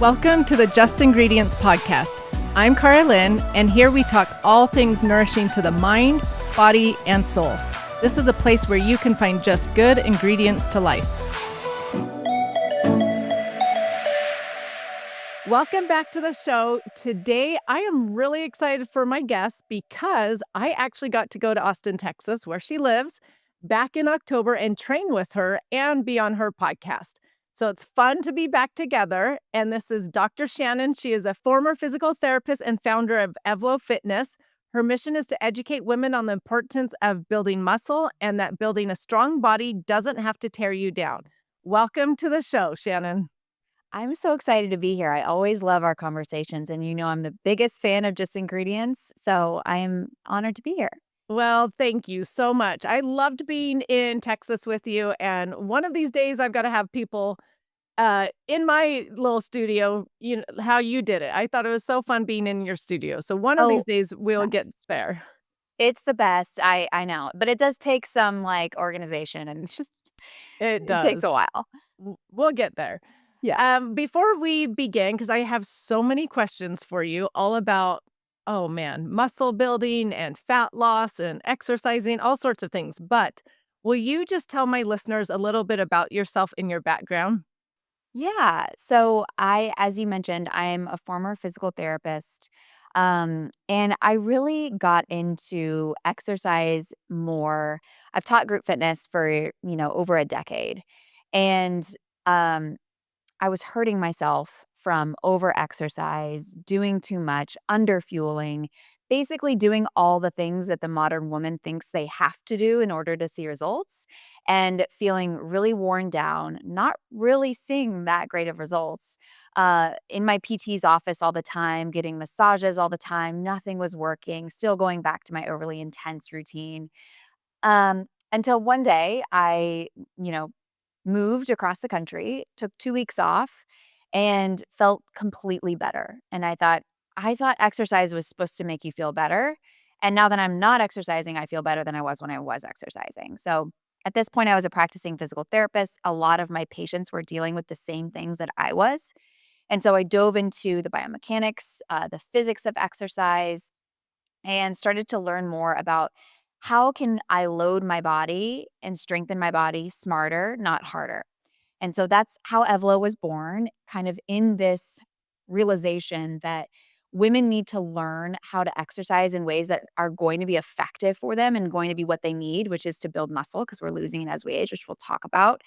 Welcome to the Just Ingredients podcast. I'm Cara Lynn, and here we talk all things nourishing to the mind, body, and soul. This is a place where you can find just good ingredients to life. Welcome back to the show. Today, I am really excited for my guest because I actually got to go to Austin, Texas, where she lives, back in October and train with her and be on her podcast. So it's fun to be back together. And this is Dr. Shannon. She is a former physical therapist and founder of EVLO Fitness. Her mission is to educate women on the importance of building muscle and that building a strong body doesn't have to tear you down. Welcome to the show, Shannon. I'm so excited to be here. I always love our conversations, and I'm the biggest fan of Just Ingredients, so I am honored to be here. Well, thank you so much. I loved being in Texas with you, and one of these days I've got to have people in my little studio, you know, how you did it. I thought it was so fun being in your studio. So one of these Oh, days we'll get yes. there. It's the best. I know, but it does take some, organization, and It it takes a does. while. We'll get there. Yeah. Before we begin, because I have so many questions for you all about, oh man, muscle building and fat loss and exercising, all sorts of things. But will you just tell my listeners a little bit about yourself and your background? Yeah. So as you mentioned, I'm a former physical therapist. And I really got into exercise more. I've taught group fitness for, over a decade. And um, I was hurting myself from over exercise, doing too much, under fueling, basically doing all the things that the modern woman thinks they have to do in order to see results, and feeling really worn down, not really seeing that great of results. In my PT's office all the time, getting massages all the time, nothing was working, still going back to my overly intense routine. Until one day I, you know, moved across the country, took 2 weeks off, and felt completely better. And I thought exercise was supposed to make you feel better, and now that I'm not exercising, I feel better than I was when I was exercising. So, at this point, I was a practicing physical therapist. A lot of my patients were dealing with the same things that I was, and so I dove into the biomechanics, the physics of exercise, and started to learn more about how can I load my body and strengthen my body smarter, not harder. And so that's how Evlo was born, kind of in this realization that women need to learn how to exercise in ways that are going to be effective for them and going to be what they need, which is to build muscle because we're losing it as we age, which we'll talk about,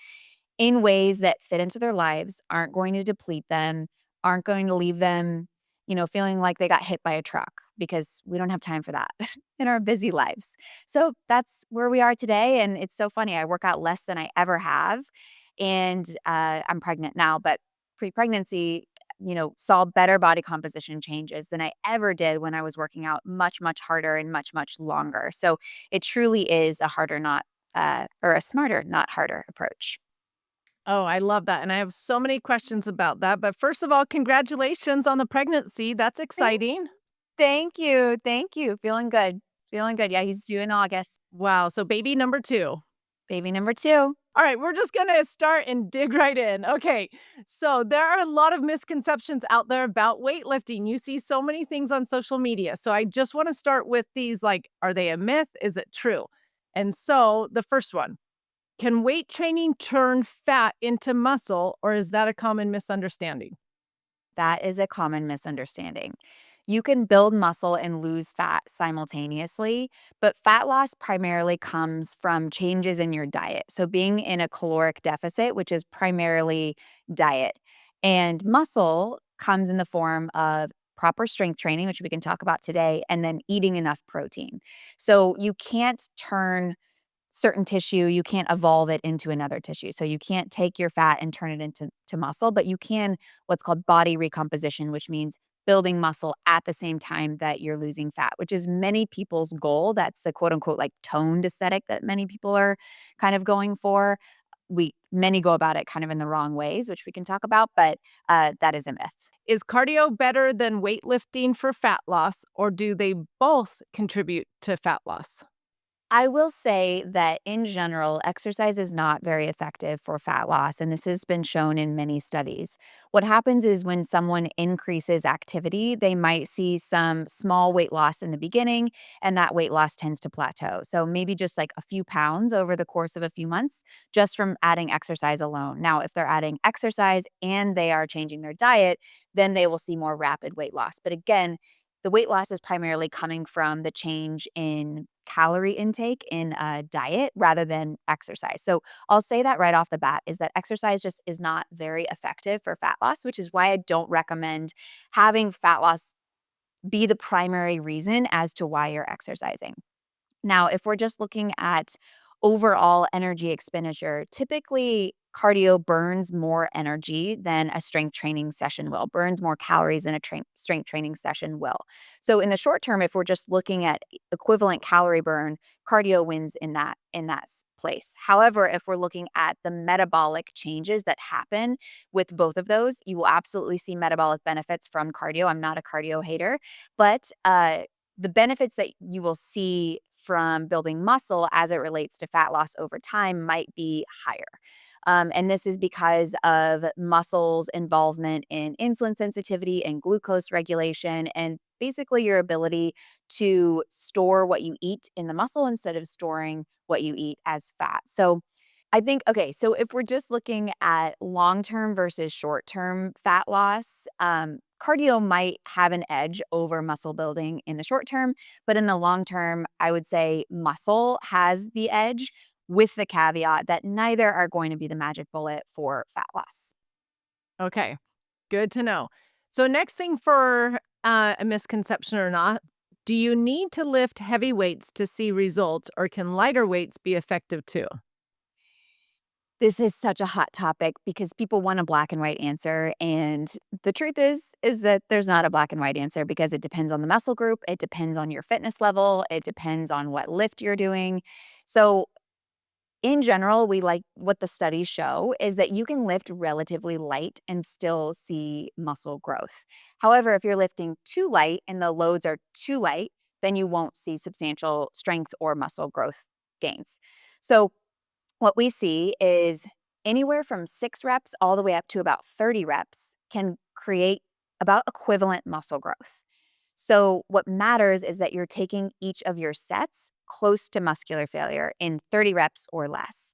in ways that fit into their lives, aren't going to deplete them, aren't going to leave them, feeling like they got hit by a truck, because we don't have time for that in our busy lives. So that's where we are today. And it's so funny. I work out less than I ever have. And I'm pregnant now, but pre-pregnancy, saw better body composition changes than I ever did when I was working out much, much harder and much, much longer. So it truly is a harder, not or a smarter, not harder approach. Oh, I love that. And I have so many questions about that. But first of all, congratulations on the pregnancy. That's Thank exciting. thank you, thank you. Feeling good, feeling good. Yeah, he's due in August. Wow. So baby number two. Baby number 2. All right, we're just going to start and dig right in. Okay. So there are a lot of misconceptions out there about weightlifting. You see so many things on social media. So I just want to start with these, like, are they a myth? Is it true? And so the first one, can weight training turn fat into muscle, or is that a common misunderstanding? That is a common misunderstanding. You can build muscle and lose fat simultaneously, but fat loss primarily comes from changes in your diet. So, being in a caloric deficit, which is primarily diet, and muscle comes in the form of proper strength training, which we can talk about today, and then eating enough protein. So, you can't turn certain tissue, you can't evolve it into another tissue. So you can't take your fat and turn it into muscle, but you can what's called body recomposition, which means building muscle at the same time that you're losing fat, which is many people's goal. That's the quote unquote like toned aesthetic that many people are kind of going for. We Many go about it kind of in the wrong ways, which we can talk about, but that is a myth. Is cardio better than weightlifting for fat loss, or do they both contribute to fat loss? I will say that in general, exercise is not very effective for fat loss, and this has been shown in many studies. What happens is when someone increases activity, they might see some small weight loss in the beginning, and that weight loss tends to plateau. So maybe just like a few pounds over the course of a few months, just from adding exercise alone. Now, if they're adding exercise and they are changing their diet, then they will see more rapid weight loss. But again, the weight loss is primarily coming from the change in calorie intake in a diet rather than exercise. So I'll say that right off the bat is that exercise just is not very effective for fat loss, which is why I don't recommend having fat loss be the primary reason as to why you're exercising. Now, if we're just looking at overall energy expenditure, typically cardio burns more energy than a strength training session will, burns more calories than a strength training session will. So in the short term, if we're just looking at equivalent calorie burn, cardio wins in that place. However, if we're looking at the metabolic changes that happen with both of those, you will absolutely see metabolic benefits from cardio. I'm not a cardio hater, but the benefits that you will see from building muscle as it relates to fat loss over time might be higher. And this is because of muscle's involvement in insulin sensitivity and glucose regulation, and basically your ability to store what you eat in the muscle instead of storing what you eat as fat. So, I think okay, so if we're just looking at long-term versus short-term fat loss, cardio might have an edge over muscle building in the short term, but in the long term, I would say muscle has the edge with the caveat that neither are going to be the magic bullet for fat loss. Okay, good to know. So next thing for a misconception or not, do you need to lift heavy weights to see results, or can lighter weights be effective too? This is such a hot topic because people want a black and white answer, and the truth is that there's not a black and white answer because it depends on the muscle group, it depends on your fitness level, it depends on what lift you're doing. So, in general, we like what the studies show is that you can lift relatively light and still see muscle growth. However, if you're lifting too light and the loads are too light, then you won't see substantial strength or muscle growth gains. So, what we see is anywhere from 6 reps all the way up to about 30 reps can create about equivalent muscle growth. So, what matters is that you're taking each of your sets close to muscular failure in 30 reps or less.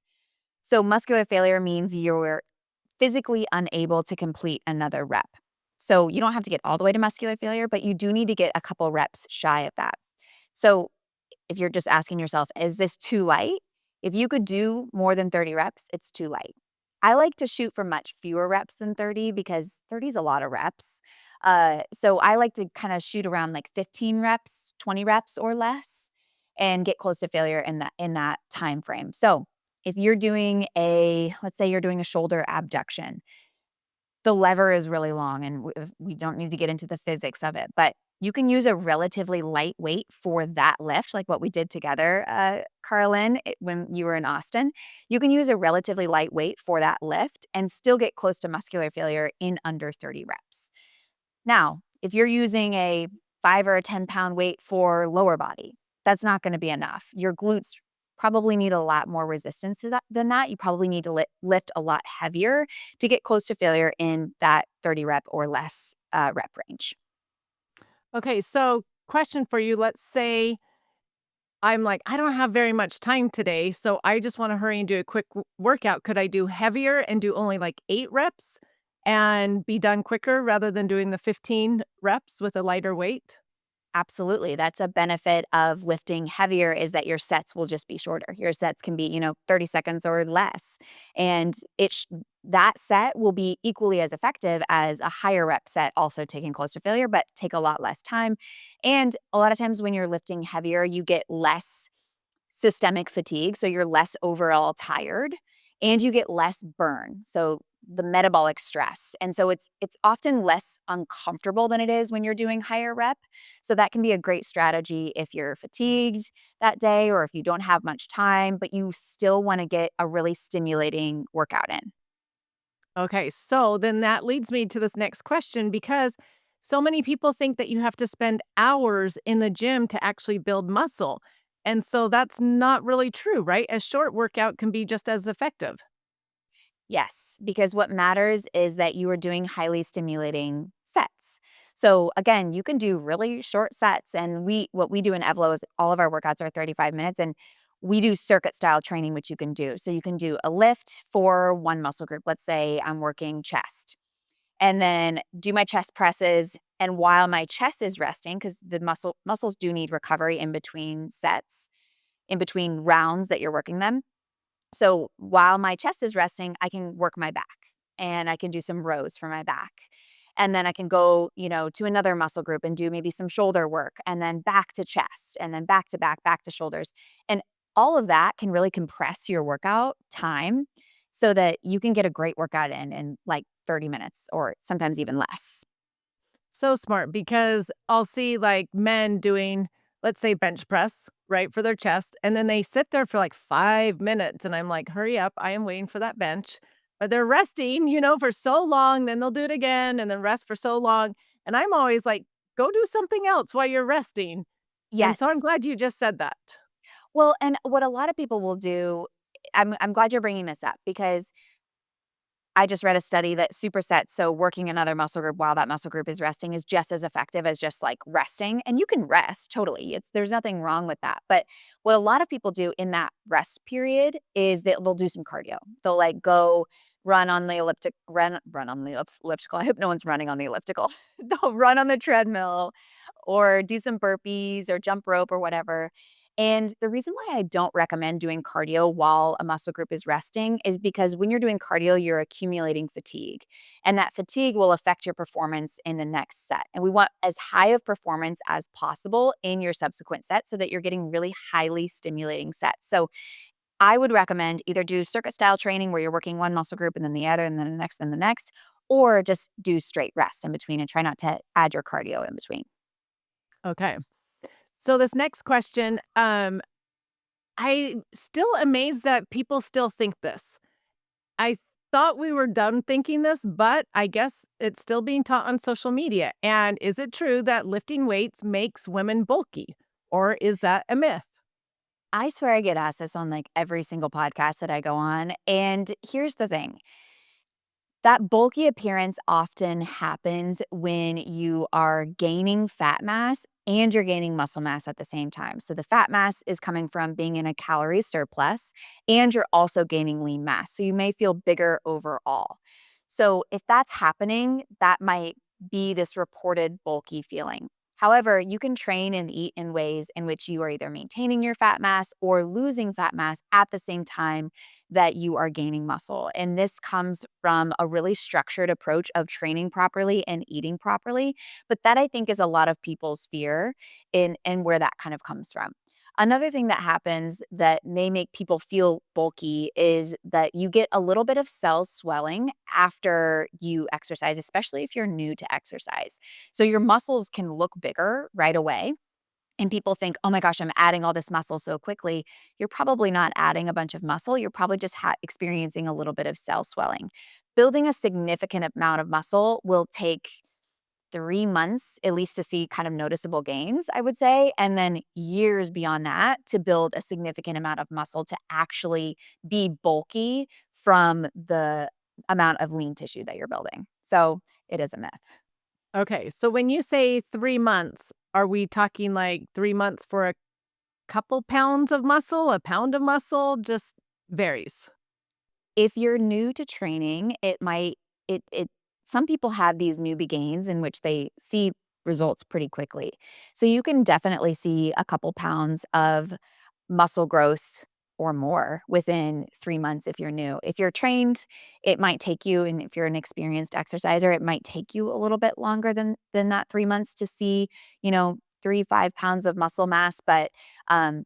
So, muscular failure means you're physically unable to complete another rep. So, you don't have to get all the way to muscular failure, but you do need to get a couple reps shy of that. So, if you're just asking yourself, is this too light? If you could do more than 30 reps, it's too light. I like to shoot for much fewer reps than 30 because 30 is a lot of reps. So I like to kind of shoot around like 15 reps, 20 reps or less and get close to failure in that time frame. So if you're doing let's say you're doing a shoulder abduction, the lever is really long, and we don't need to get into the physics of it, but you can use a relatively light weight for that lift, like what we did together, Carlin, when you were in Austin. You can use a relatively light weight for that lift and still get close to muscular failure in under 30 reps. Now, if you're using a 5 or a 10-pound weight for lower body, that's not gonna be enough. Your glutes probably need a lot more resistance to that than that. You probably need to lift a lot heavier to get close to failure in that 30 rep or less, rep range. Okay, so question for you. Let's say I'm like, I don't have very much time today, so I just want to hurry and do a quick workout. Could I do heavier and do only like 8 reps and be done quicker rather than doing the 15 reps with a lighter weight? Absolutely. That's a benefit of lifting heavier is that your sets will just be shorter. Your sets can be, 30 seconds or less. And that set will be equally as effective as a higher rep set also taking close to failure, but take a lot less time. And a lot of times when you're lifting heavier, you get less systemic fatigue, so you're less overall tired and you get less burn. So the metabolic stress. And so it's often less uncomfortable than it is when you're doing higher rep. So that can be a great strategy if you're fatigued that day or if you don't have much time, but you still want to get a really stimulating workout in. Okay, so then that leads me to this next question because so many people think that you have to spend hours in the gym to actually build muscle. And so that's not really true, right? A short workout can be just as effective. Yes, because what matters is that you are doing highly stimulating sets. So again, you can do really short sets and what we do in EVLO is all of our workouts are 35 minutes and we do circuit style training which you can do. So you can do a lift for one muscle group. Let's say I'm working chest and then do my chest presses and while my chest is resting cuz the muscles do need recovery in between sets, in between rounds that you're working them. So while my chest is resting, I can work my back and I can do some rows for my back. And then I can go, to another muscle group and do maybe some shoulder work and then back to chest and then back to back, back to shoulders. And all of that can really compress your workout time so that you can get a great workout in like 30 minutes or sometimes even less. So smart because I'll see like men doing, let's say, bench press, right, for their chest. And then they sit there for like 5 minutes. And I'm like, hurry up. I am waiting for that bench. But they're resting, for so long. Then they'll do it again and then rest for so long. And I'm always like, go do something else while you're resting. And so I'm Yes. glad you just said that. Well, and what a lot of people will do, I'm glad you're bringing this up because I just read a study that supersets, so working another muscle group while that muscle group is resting is just as effective as just like resting. And you can rest totally. There's nothing wrong with that. But what a lot of people do in that rest period is that they'll do some cardio. They'll like go run on the run on the elliptical. I hope no one's running on the elliptical. They'll run on the treadmill or do some burpees or jump rope or whatever. And the reason why I don't recommend doing cardio while a muscle group is resting is because when you're doing cardio, you're accumulating fatigue. And that fatigue will affect your performance in the next set. And we want as high of performance as possible in your subsequent set so that you're getting really highly stimulating sets. So I would recommend either do circuit style training where you're working one muscle group and then the other and then the next and the next, or just do straight rest in between and try not to add your cardio in between. Okay. So this next question, I still amazed that people still think this. I thought we were done thinking this, but I guess it's still being taught on social media. And is it true that lifting weights makes women bulky? Or is that a myth? I swear I get asked this on like every single podcast that I go on. And here's the thing. That bulky appearance often happens when you are gaining fat mass and you're gaining muscle mass at the same time. So the fat mass is coming from being in a calorie surplus and you're also gaining lean mass. So you may feel bigger overall. So if that's happening, that might be this reported bulky feeling. However, you can train and eat in ways in which you are either maintaining your fat mass or losing fat mass at the same time that you are gaining muscle. And this comes from a really structured approach of training properly and eating properly. But that I think is a lot of people's fear in and where that kind of comes from. Another thing that happens that may make people feel bulky is that you get a little bit of cell swelling after you exercise, especially if you're new to exercise. So your muscles can look bigger right away. And people think, oh my gosh, I'm adding all this muscle so quickly. You're probably not adding a bunch of muscle. You're probably just experiencing a little bit of cell swelling. Building a significant amount of muscle will take 3 months at least to see kind of noticeable gains, I would say. And then years beyond that to build a significant amount of muscle to actually be bulky from the amount of lean tissue that you're building. So it is a myth. Okay. So when you say 3 months, are we talking like 3 months for a couple pounds of muscle, a pound of muscle? Just varies. If you're new to training, it some people have these newbie gains in which they see results pretty quickly. So you can definitely see a couple pounds of muscle growth or more within 3 months if you're new. If you're trained, it might take you and if you're an experienced exerciser, it might take you a little bit longer than that 3 months to see, 3, 5 pounds of muscle mass, but, um,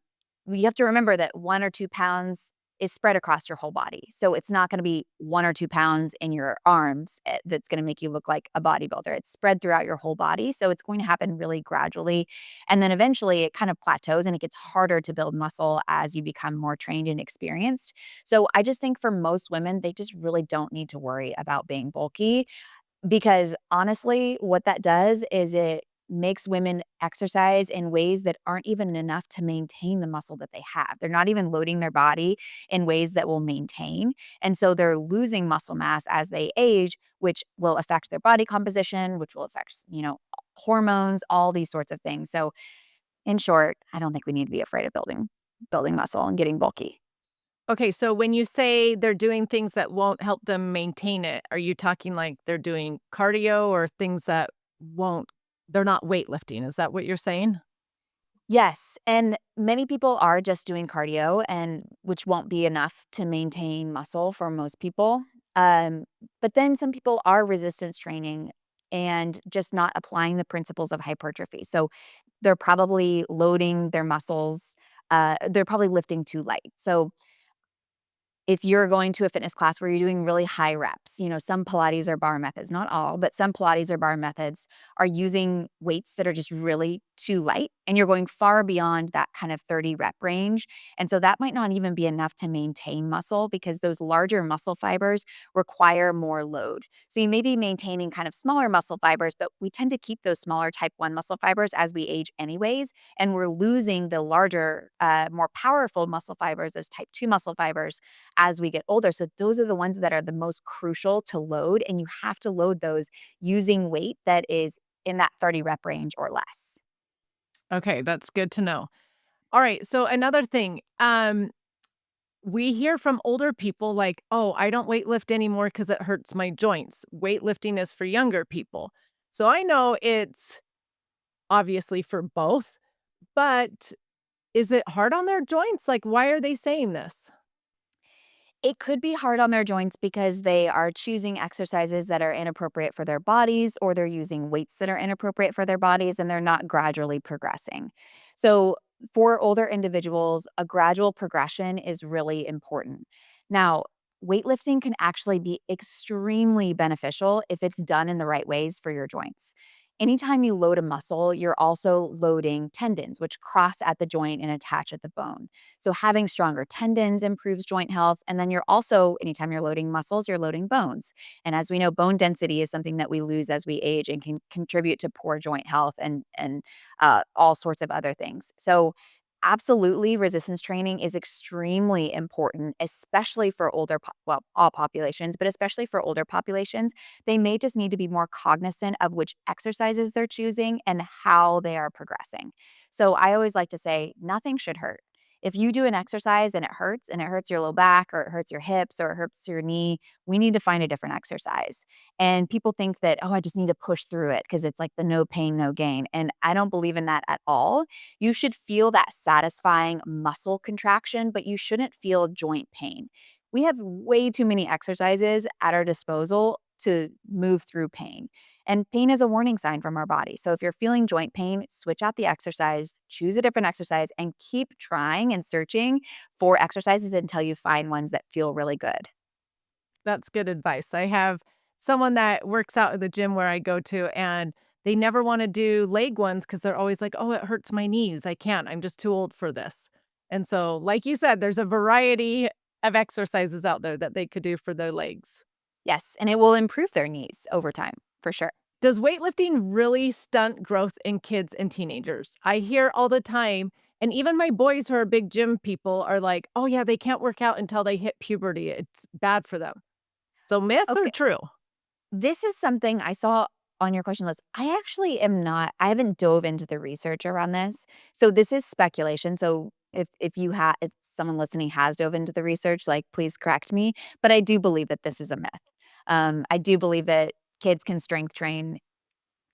you have to remember that 1 or 2 pounds is spread across your whole body. So it's not gonna be 1 or 2 pounds in your arms, that's gonna make you look like a bodybuilder. It's spread throughout your whole body, so it's going to happen really gradually, and then eventually it kind of plateaus and it gets harder to build muscle as you become more trained and experienced. So I just think for most women, they just really don't need to worry about being bulky because honestly, what that does is it makes women exercise in ways that aren't even enough to maintain the muscle that they have. They're not even loading their body in ways that will maintain. And so they're losing muscle mass as they age, which will affect their body composition, which will affect, hormones, all these sorts of things. So in short, I don't think we need to be afraid of building muscle and getting bulky. Okay, so when you say they're doing things that won't help them maintain it, are you talking like they're doing cardio or things that won't they're not weightlifting? Is that what you're saying? Yes, and many people are just doing cardio and which won't be enough to maintain muscle for most people. Um, but then some people are resistance training and just not applying the principles of hypertrophy. So they're probably loading their muscles, they're probably lifting too light. So if you're going to a fitness class where you're doing really high reps, some Pilates or bar methods, not all, but some Pilates or bar methods are using weights that are just really too light and you're going far beyond that kind of 30 rep range. And so that might not even be enough to maintain muscle because those larger muscle fibers require more load. So you may be maintaining kind of smaller muscle fibers, but we tend to keep those smaller type 1 muscle fibers as we age anyways. And we're losing the larger, more powerful muscle fibers, those type 2 muscle fibers as we get older. So those are the ones that are the most crucial to load, and you have to load those using weight that is in that 30 rep range or less. Okay, that's good to know. All right, so another thing, we hear from older people like, "Oh, I don't weightlift anymore because it hurts my joints." Weightlifting is for younger people. So I know it's obviously for both, but is it hard on their joints? Like, why are they saying this? It could be hard on their joints because they are choosing exercises that are inappropriate for their bodies, or they're using weights that are inappropriate for their bodies, and they're not gradually progressing. So, for older individuals, a gradual progression is really important. Now, weightlifting can actually be extremely beneficial if it's done in the right ways for your joints. Anytime you load a muscle, you're also loading tendons, which cross at the joint and attach at the bone. So having stronger tendons improves joint health. And then you're also, anytime you're loading muscles, you're loading bones. And as we know, bone density is something that we lose as we age and can contribute to poor joint health and all sorts of other things. So absolutely, resistance training is extremely important, especially for well, all populations, but especially for older populations. They may just need to be more cognizant of which exercises they're choosing and how they are progressing. So I always like to say nothing should hurt. If you do an exercise and it hurts your low back or it hurts your hips or it hurts your knee, we need to find a different exercise. And people think that, oh, I just need to push through it because it's like the no pain, no gain. And I don't believe in that at all. You should feel that satisfying muscle contraction, but you shouldn't feel joint pain. We have way too many exercises at our disposal to move through pain. And pain is a warning sign from our body. So if you're feeling joint pain, switch out the exercise, choose a different exercise, and keep trying and searching for exercises until you find ones that feel really good. That's good advice. I have someone that works out at the gym where I go to, and they never wanna do leg ones because 'cause they're always like, "Oh, it hurts my knees. I can't. I'm just too old for this." And so, like you said, there's a variety of exercises out there that they could do for their legs. Yes, and it will improve their knees over time, for sure. Does weightlifting really stunt growth in kids and teenagers? I hear all the time, and even my boys who are big gym people are like, "Oh, yeah, they can't work out until they hit puberty. It's bad for them." So myth or Okay. true? This is something I saw on your question list. I actually am not I haven't dove into the research around this. So this is speculation. So if someone listening has dove into the research, like please correct me. But I do believe that this is a myth. I do believe that kids can strength train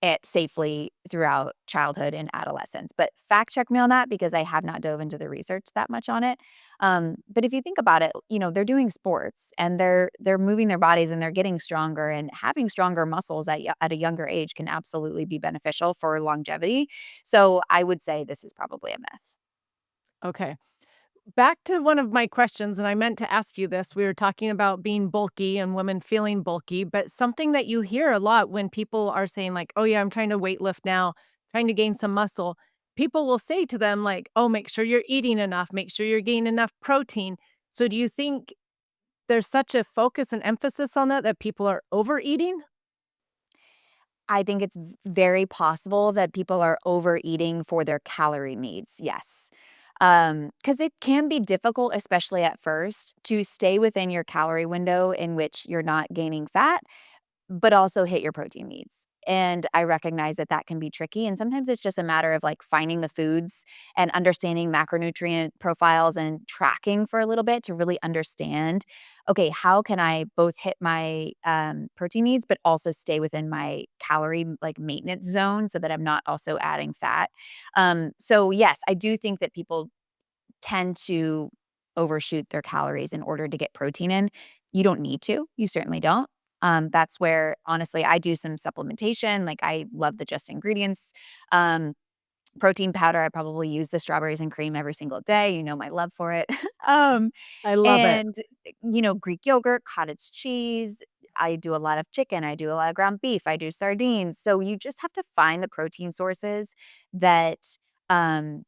it safely throughout childhood and adolescence. But fact check me on that because I have not dove into the research that much on it. But if you think about it, they're doing sports and they're moving their bodies and they're getting stronger and having stronger muscles at a younger age can absolutely be beneficial for longevity. So I would say this is probably a myth. Okay. Back to one of my questions, and I meant to ask you this. We were talking about being bulky and women feeling bulky, but something that you hear a lot when people are saying, like, oh, yeah, I'm trying to weight lift now, trying to gain some muscle. People will say to them, like, oh, make sure you're eating enough, make sure you're getting enough protein. So, do you think there's such a focus and emphasis on that that people are overeating? I think it's very possible that people are overeating for their calorie needs, yes. Because it can be difficult, especially at first, to stay within your calorie window in which you're not gaining fat but also hit your protein needs. And I recognize that that can be tricky. And sometimes it's just a matter of like finding the foods and understanding macronutrient profiles and tracking for a little bit to really understand, okay, how can I both hit my protein needs, but also stay within my calorie like maintenance zone so that I'm not also adding fat. So yes, I do think that people tend to overshoot their calories in order to get protein in. You don't need to. You certainly don't. That's where honestly I do some supplementation. Like I love the just ingredients. Um, protein powder, I probably use the strawberries and cream every single day. You know my love for it. um, I love it. and Greek yogurt, cottage cheese. I do a lot of chicken. I do a lot of ground beef. I do sardines. So you just have to find the protein sources that um,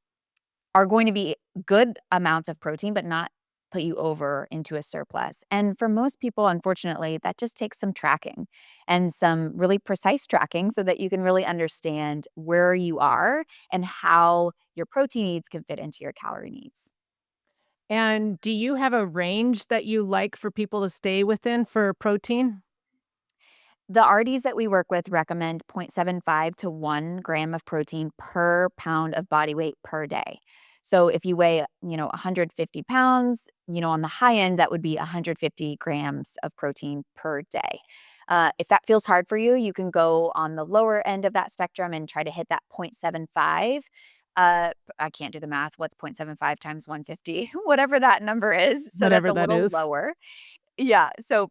are going to be good amounts of protein, but not put you over into a surplus. And for most people, unfortunately, that just takes some tracking and some really precise tracking so that you can really understand where you are and how your protein needs can fit into your calorie needs. And do you have a range that you like for people to stay within for protein? The RDs that we work with recommend 0.75 to 1 gram of protein per pound of body weight per day. So if you weigh, 150 pounds, on the high end, that would be 150 grams of protein per day. If that feels hard for you, you can go on the lower end of that spectrum and try to hit that 0.75. I can't do the math. What's 0.75 times 150? Whatever that number is. So that's Whatever a that little is. lower. Yeah. So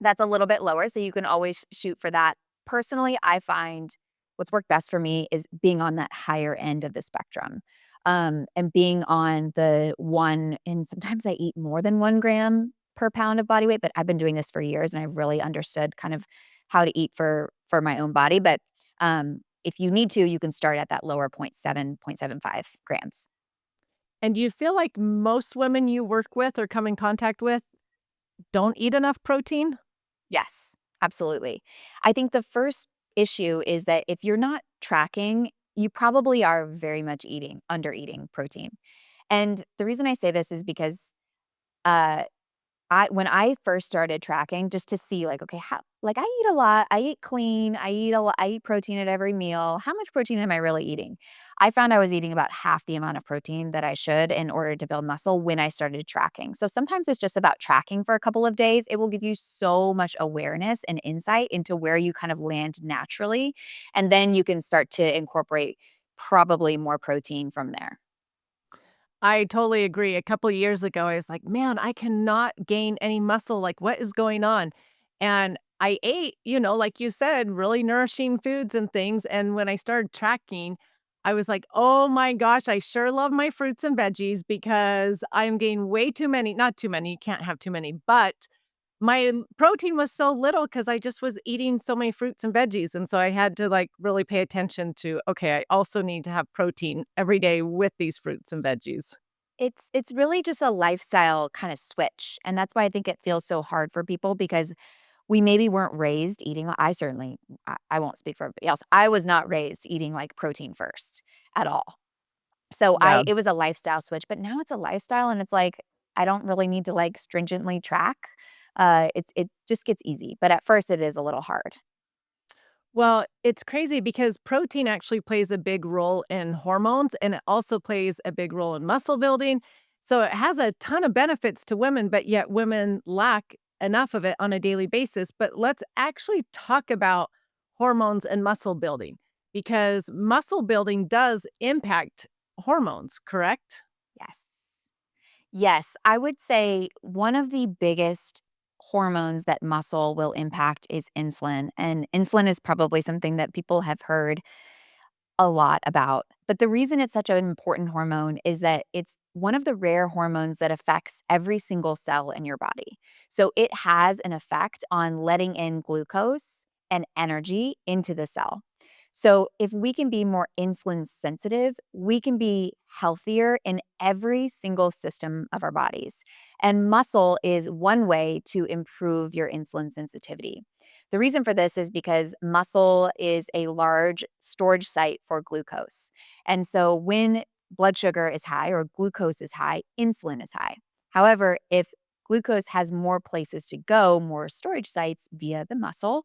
that's a little bit lower, so you can always shoot for that. Personally, I find what's worked best for me is being on that higher end of the spectrum, and being on the 1 and sometimes I eat more than 1 gram per pound of body weight, but I've been doing this for years, and I've really understood kind of how to eat for my own body, but, if you need to, you can start at that lower point 0.7, 0.75 grams. And do you feel like most women you work with or come in contact with don't eat enough protein? Yes, absolutely. I think the first issue is that if you're not tracking, you probably are very much under eating protein. And the reason I say this is because uh, when I first started tracking just to see like, okay, how like I eat a lot, I eat clean, I eat protein at every meal. How much protein am I really eating? I found I was eating about half the amount of protein that I should in order to build muscle when I started tracking. So sometimes it's just about tracking for a couple of days. It will give you so much awareness and insight into where you kind of land naturally. And then you can start to incorporate probably more protein from there. I totally agree. A couple of years ago, I was like, "Man, I cannot gain any muscle. Like, what is going on?" And I ate, like you said, really nourishing foods and things. And when I started tracking, I was like, "Oh my gosh, I sure love my fruits and veggies because I'm getting way too many, not too many, you can't have too many, but my protein was so little because I just was eating so many fruits and veggies, and so I had to, like, really pay attention to, okay, I also need to have protein every day with these fruits and veggies. It's really just a lifestyle kinda switch, and that's why I think it feels so hard for people because we maybe weren't raised eating I certainly I won't speak for everybody else. I was not raised eating, like, protein first at all. So Yeah. it was a lifestyle switch, but now it's a lifestyle and it's like, I don't really need to, like, stringently track. It just gets easy, but at first it is a little hard. Well, it's crazy because protein actually plays a big role in hormones, and it also plays a big role in muscle building. So it has a ton of benefits to women, but yet women lack enough of it on a daily basis. But let's actually talk about hormones and muscle building because muscle building does impact hormones, correct? Yes. Yes, I would say one of the biggest hormones that muscle will impact is insulin, and insulin is probably something that people have heard a lot about. But the reason it's such an important hormone is that it's one of the rare hormones that affects every single cell in your body. So it has an effect on letting in glucose and energy into the cell. So, if we can be more insulin sensitive, we can be healthier in every single system of our bodies. And muscle is one way to improve your insulin sensitivity. The reason for this is because muscle is a large storage site for glucose. And so, when blood sugar is high or glucose is high, insulin is high. However, if glucose has more places to go, more storage sites via the muscle,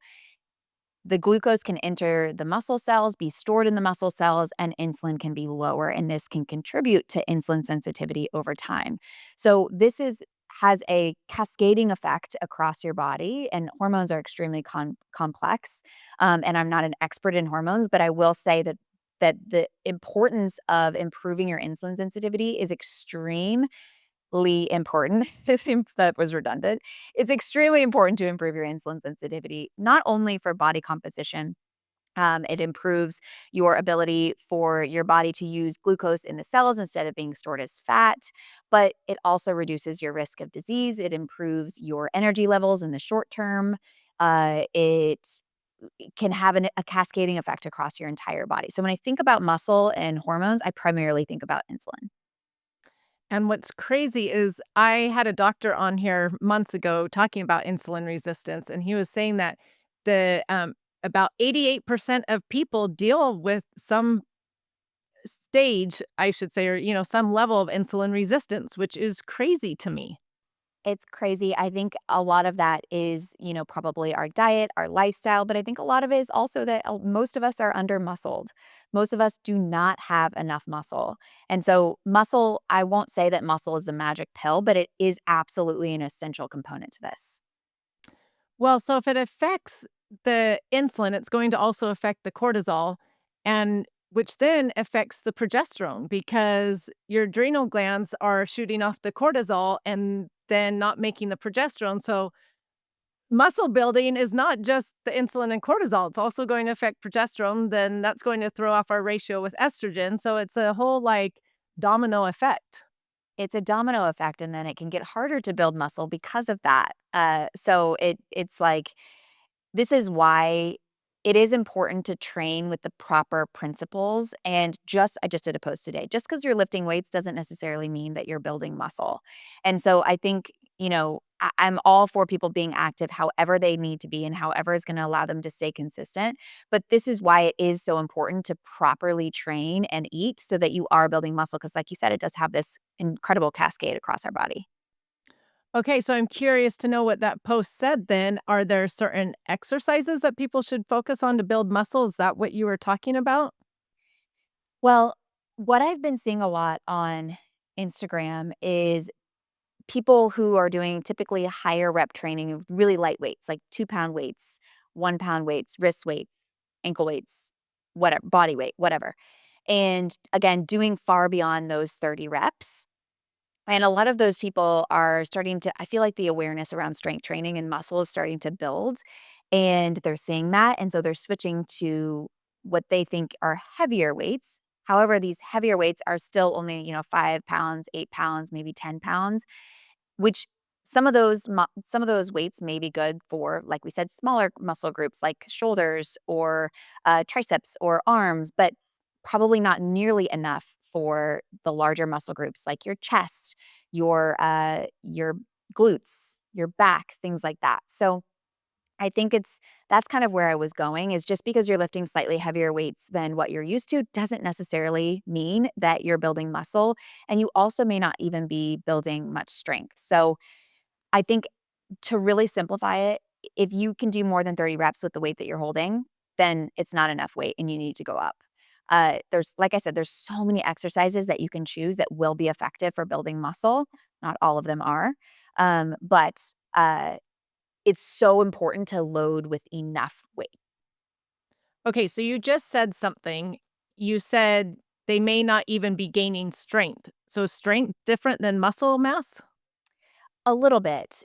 the glucose can enter the muscle cells, be stored in the muscle cells, and insulin can be lower. And this can contribute to insulin sensitivity over time. So, this has a cascading effect across your body, and hormones are extremely complex. And I'm not an expert in hormones, but I will say that the importance of improving your insulin sensitivity is extreme important. I think that was redundant. It's extremely important to improve your insulin sensitivity, not only for body composition. It improves your ability for your body to use glucose in the cells instead of being stored as fat, but it also reduces your risk of disease. It improves your energy levels in the short term. It can have a cascading effect across your entire body. So when I think about muscle and hormones, I primarily think about insulin. And what's crazy is I had a doctor on here months ago talking about insulin resistance, and he was saying that the about 88% of people deal with some stage, I should say, or some level of insulin resistance, which is crazy to me. It's crazy. I think a lot of that is, probably our diet, our lifestyle, but I think a lot of it is also that most of us are under muscled. Most of us do not have enough muscle. And so, muscle, I won't say that muscle is the magic pill, but it is absolutely an essential component to this. Well, so if it affects the insulin, it's going to also affect the cortisol, and which then affects the progesterone because your adrenal glands are shooting off the cortisol and then not making the progesterone. So muscle building is not just the insulin and cortisol, it's also going to affect progesterone. Then that's going to throw off our ratio with estrogen. So it's a whole like domino effect. It's a domino effect, and then it can get harder to build muscle because of that. So it's like this is why it is important to train with the proper principles. And I just did a post today. Just because you're lifting weights doesn't necessarily mean that you're building muscle. And so I think, I'm all for people being active however they need to be and however is going to allow them to stay consistent. But this is why it is so important to properly train and eat so that you are building muscle. Because, like you said, it does have this incredible cascade across our body. Okay, so I'm curious to know what that post said then. Are there certain exercises that people should focus on to build muscle? Is that what you were talking about? Well, what I've been seeing a lot on Instagram is people who are doing typically higher rep training of really light weights, like 2 pound weights, 1 pound weights, wrist weights, ankle weights, whatever, body weight, whatever. And again, doing far beyond those 30 reps. And a lot of those people are starting to, I feel like the awareness around strength training and muscle is starting to build. And they're seeing that. And so they're switching to what they think are heavier weights. However, these heavier weights are still only, 5 pounds, 8 pounds, maybe 10 pounds, which some of those weights may be good for, like we said, smaller muscle groups like shoulders or triceps or arms, but probably not nearly enough for the larger muscle groups like your chest, your glutes, your back, things like that. So I think that's kind of where I was going, is just because you're lifting slightly heavier weights than what you're used to doesn't necessarily mean that you're building muscle, and you also may not even be building much strength. So I think, to really simplify it, if you can do more than 30 reps with the weight that you're holding, then it's not enough weight and you need to go up. Like I said, there's so many exercises that you can choose that will be effective for building muscle. Not all of them are. But it's so important to load with enough weight. Okay, so you just said something. You said they may not even be gaining strength. So is strength different than muscle mass? A little bit.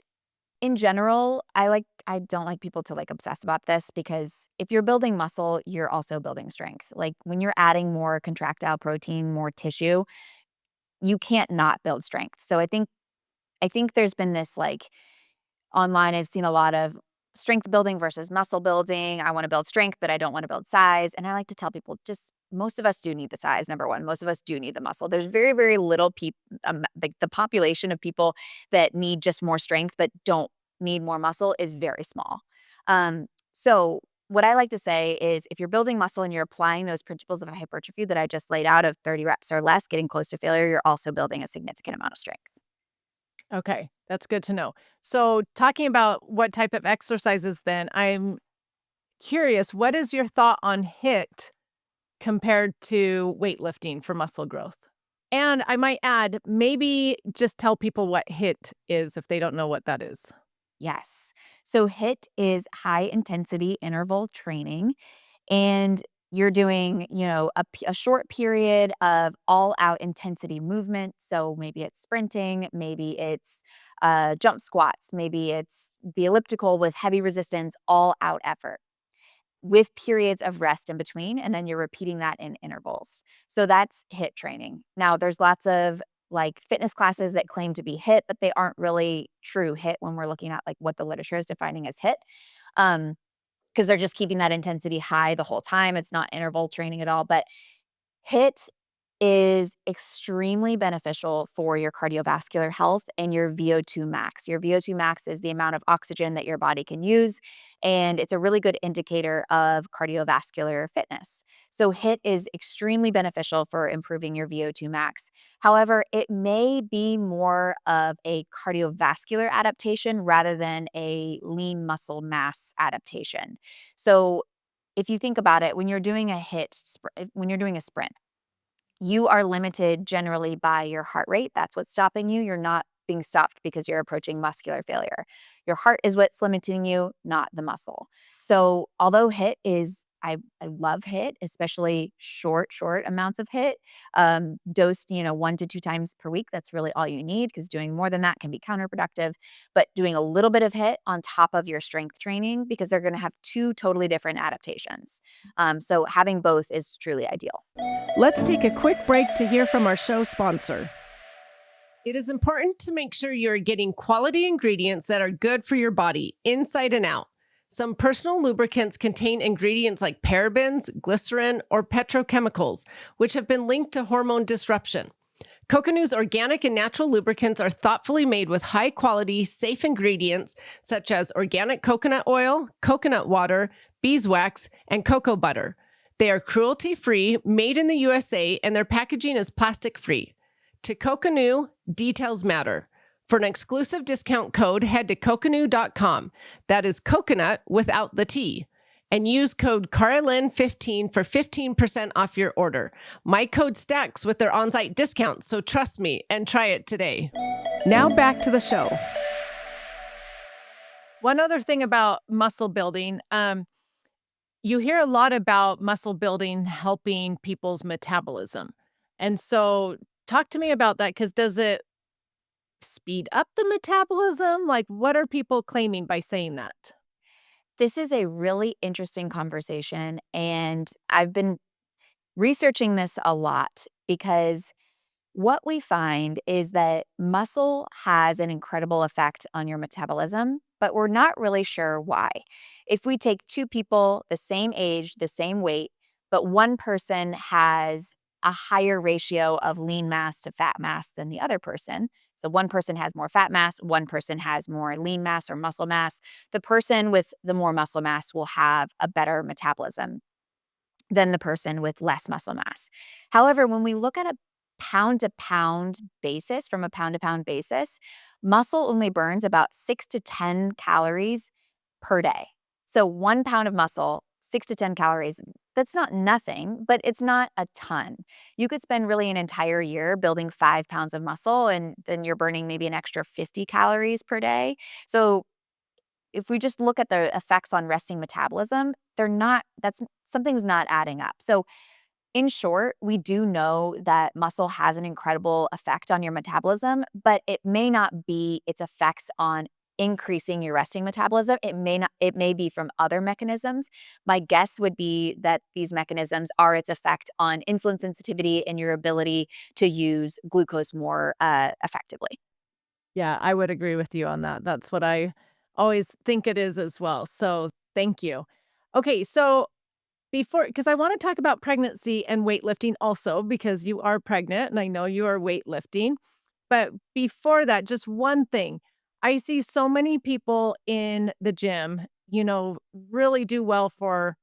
In general, I don't like people to, like, obsess about this, because if you're building muscle, you're also building strength. Like, when you're adding more contractile protein, more tissue, you can't not build strength. So I think there's been this, like, online, I've seen a lot of strength building versus muscle building. I want to build strength, but I don't want to build size. And I like to tell people just most of us do need the size, number one. Most of us do need the muscle. There's very, very little people, like the population of people that need just more strength, but don't need more muscle is very small. So, what I like to say is if you're building muscle and you're applying those principles of hypertrophy that I just laid out of 30 reps or less, getting close to failure, you're also building a significant amount of strength. Okay, that's good to know. So, talking about what type of exercises then, I'm curious, what is your thought on HIIT compared to weightlifting for muscle growth? And I might add, maybe just tell people what HIIT is if they don't know what that is. Yes. So HIIT is high intensity interval training, and you're doing, a short period of all out intensity movement. So maybe it's sprinting, maybe it's jump squats, maybe it's the elliptical with heavy resistance, all out effort with periods of rest in between, and then you're repeating that in intervals. So that's HIIT training. Now, there's lots of like fitness classes that claim to be HIIT, but they aren't really true HIIT when we're looking at like what the literature is defining as HIIT. Because they're just keeping that intensity high the whole time. It's not interval training at all. But HIIT is extremely beneficial for your cardiovascular health and your VO2 max. Your VO2 max is the amount of oxygen that your body can use, and it's a really good indicator of cardiovascular fitness. So, HIIT is extremely beneficial for improving your VO2 max. However, it may be more of a cardiovascular adaptation rather than a lean muscle mass adaptation. So, if you think about it, when you're doing a when you're doing a sprint, you are limited generally by your heart rate. That's what's stopping you. You're not being stopped because you're approaching muscular failure. Your heart is what's limiting you, not the muscle. So, although HIIT is, I love HIIT, especially short amounts of HIIT, dosed, 1 to 2 times per week. That's really all you need because doing more than that can be counterproductive. But doing a little bit of HIIT on top of your strength training because they're going to have two totally different adaptations. So, having both is truly ideal. Let's take a quick break to hear from our show sponsor. It is important to make sure you're getting quality ingredients that are good for your body, inside and out. Some personal lubricants contain ingredients like parabens, glycerin, or petrochemicals, which have been linked to hormone disruption. Coconu's organic and natural lubricants are thoughtfully made with high quality, safe ingredients such as organic coconut oil, coconut water, beeswax, and cocoa butter. They are cruelty free, made in the USA, and their packaging is plastic free. To Coconu, details matter. For an exclusive discount code, head to coconu.com. That is coconut without the T. And use code CAROLYN15 for 15% off your order. My code stacks with their on-site discounts, so trust me and try it today. Now back to the show. One other thing about muscle building, you hear a lot about muscle building helping people's metabolism. And so talk to me about that because does it speed up the metabolism? Like, what are people claiming by saying that? This is a really interesting conversation, and I've been researching this a lot because what we find is that muscle has an incredible effect on your metabolism, but we're not really sure why. If we take two people, the same age, the same weight, but one person has a higher ratio of lean mass to fat mass than the other person. So one person has more fat mass, one person has more lean mass or muscle mass. The person with the more muscle mass will have a better metabolism than the person with less muscle mass. However, when we look at a pound to pound basis, from a pound to pound basis, muscle only burns about 6 to 10 calories per day. So 1 pound of muscle, 6 to 10 calories, that's not nothing, but it's not a ton. You could spend really an entire year building 5 pounds of muscle, and then you're burning maybe an extra 50 calories per day. So if we just look at the effects on resting metabolism, something's not adding up. So, in short, we do know that muscle has an incredible effect on your metabolism, but it may not be its effects on increasing your resting metabolism. It may be from other mechanisms. My guess would be that these mechanisms are its effect on insulin sensitivity and your ability to use glucose more effectively. Yeah, I would agree with you on that. That's what I always think it is as well. So thank you. Okay, so because I want to talk about pregnancy and weightlifting also, because you are pregnant and I know you are weightlifting. But before that, just one thing. I see so many people in the gym, really do well for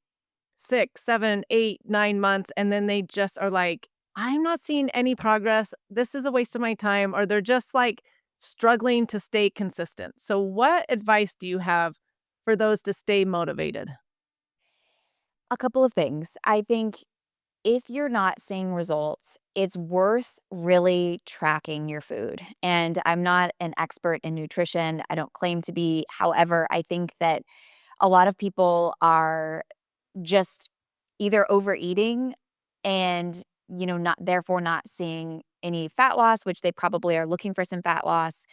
6, 7, 8, 9 months, and then they just are like, "I'm not seeing any progress. This is a waste of my time," or they're just, like, struggling to stay consistent. So what advice do you have for those to stay motivated? A couple of things. I think if you're not seeing results, it's worth really tracking your food. And I'm not an expert in nutrition. I don't claim to be. However, I think that a lot of people are just either overeating and, not therefore not seeing any fat loss, which they probably are looking for some fat loss.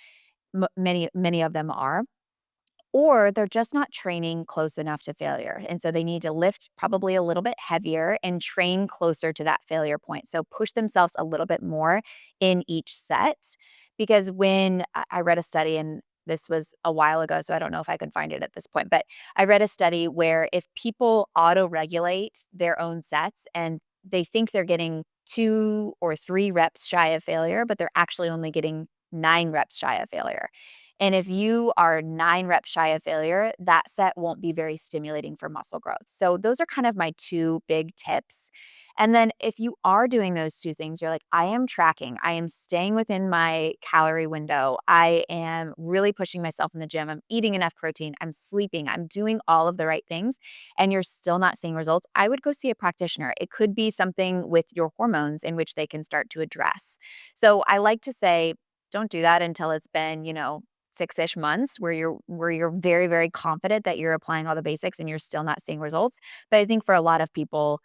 Many of them are, or they're just not training close enough to failure. And so they need to lift probably a little bit heavier and train closer to that failure point. So push themselves a little bit more in each set. Because when I read a study, and this was a while ago, so I don't know if I could find it at this point, but I read a study where if people auto regulate their own sets and they think they're getting 2 or 3 reps shy of failure, but they're actually only getting 9 reps shy of failure. And if you are 9 reps shy of failure, that set won't be very stimulating for muscle growth. So those are kind of my 2 big tips. And then if you are doing those 2 things, you're like, I am tracking, I am staying within my calorie window, I am really pushing myself in the gym, I'm eating enough protein, I'm sleeping, I'm doing all of the right things, and you're still not seeing results, I would go see a practitioner. It could be something with your hormones in which they can start to address. So I like to say, don't do that until it's been, 6-ish months where you're very, very confident that you're applying all the basics and you're still not seeing results. But I think for a lot of people,